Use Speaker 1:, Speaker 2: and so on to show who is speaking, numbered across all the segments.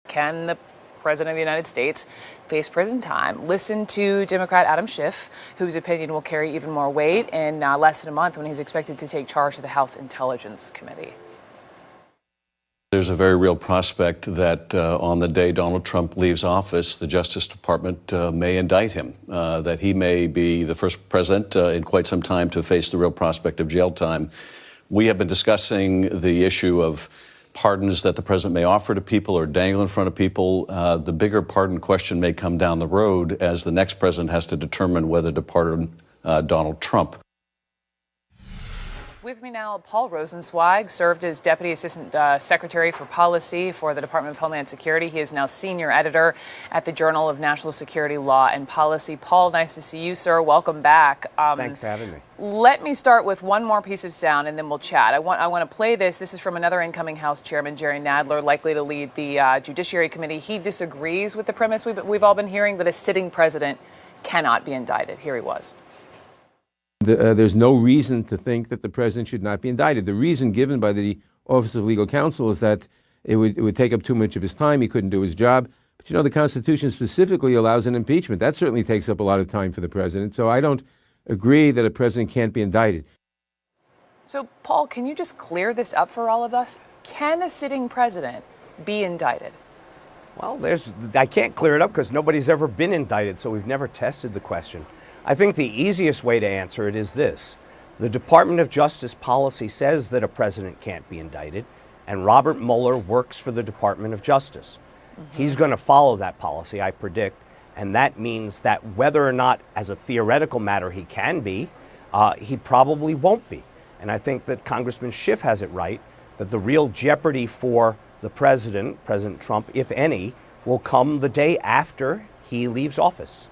Speaker 1: Can the President of the United States face prison time? Listen to Democrat Adam Schiff, whose opinion will carry even more weight in less than a month when he's expected to take charge of the House Intelligence Committee.
Speaker 2: There's a very real prospect that on the day Donald Trump leaves office, the Justice Department may indict him, that he may be the first president in quite some time to face the real prospect of jail time. We have been discussing the issue of pardons that the president may offer to people or dangle in front of people. The bigger pardon question may come down the road as the next president has to determine whether to pardon Donald Trump.
Speaker 1: With me now, Paul Rosenzweig served as Deputy Assistant Secretary for Policy for the Department of Homeland Security. He is now Senior Editor at the Journal of National Security Law and Policy. Paul, nice to see you, sir. Welcome back.
Speaker 3: Thanks for having me.
Speaker 1: Let me start with one more piece of sound, and then we'll chat. I want to play this. This is from another incoming House Chairman, Jerry Nadler, likely to lead the Judiciary Committee. He disagrees with the premise we've all been hearing that a sitting president cannot be indicted. Here he was.
Speaker 3: There's no reason to think that the president should not be indicted. The reason given by the Office of Legal Counsel is that it would take up too much of his time. He couldn't do his job. But, the Constitution specifically allows an impeachment. That certainly takes up a lot of time for the president. So I don't agree that a president can't be indicted.
Speaker 1: So, Paul, can you just clear this up for all of us? Can a sitting president be indicted?
Speaker 4: Well, I can't clear it up because nobody's ever been indicted, so we've never tested the question. I think the easiest way to answer it is this. The Department of Justice policy says that a president can't be indicted, and Robert Mueller works for the Department of Justice. He's going to follow that policy, I predict, and that means that whether or not, as a theoretical matter, he can be, he probably won't be. And I think that Congressman Schiff has it right, that the real jeopardy for the president, President Trump, if any, will come the day after he leaves office.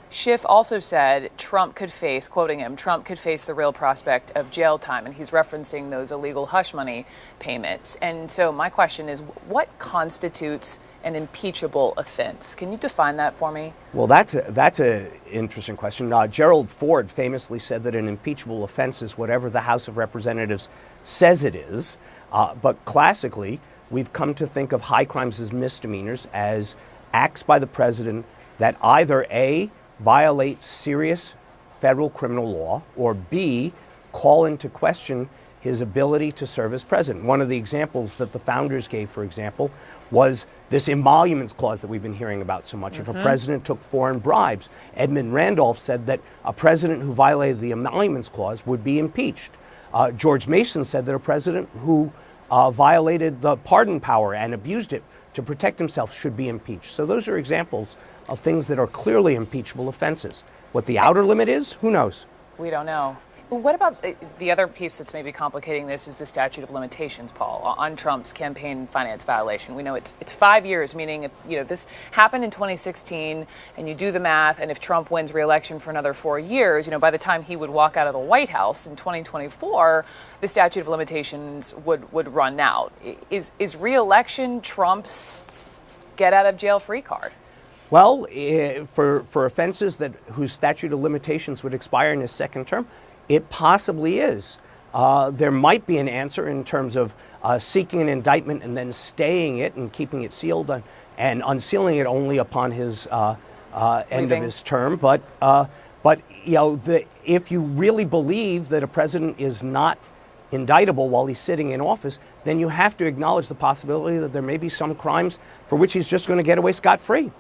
Speaker 1: Schiff also said Trump could face, quoting him, Trump could face the real prospect of jail time, and he's referencing those illegal hush money payments. And so my question is, what constitutes an impeachable offense? Can you define that for me?
Speaker 4: Well, that's an interesting question. Gerald Ford famously said that an impeachable offense is whatever the House of Representatives says it is. But classically, we've come to think of high crimes as misdemeanors, as acts by the president that either A, violate serious federal criminal law, or B, call into question his ability to serve as president. One of the examples that the founders gave, for example, was this emoluments clause that we've been hearing about so much. If a president took foreign bribes, Edmund Randolph said that a president who violated the emoluments clause would be impeached. George Mason said that a president who violated the pardon power and abused it to protect himself should be impeached. So those are examples of things that are clearly impeachable offenses. What the outer limit is, who knows?
Speaker 1: We don't know. What about the other piece that's maybe complicating this is the statute of limitations, Paul, on Trump's campaign finance violation. We know it's 5 years, meaning if this happened in 2016 and you do the math, and if Trump wins re-election for another 4 years, by the time he would walk out of the White House in 2024, the statute of limitations would run out. Is re-election Trump's get out of jail free card?
Speaker 4: Well, for offenses whose statute of limitations would expire in his second term, it possibly is. There might be an answer in terms of seeking an indictment and then staying it and keeping it sealed and unsealing it only upon his end of his term. But if you really believe that a president is not indictable while he's sitting in office, then you have to acknowledge the possibility that there may be some crimes for which he's just going to get away scot-free.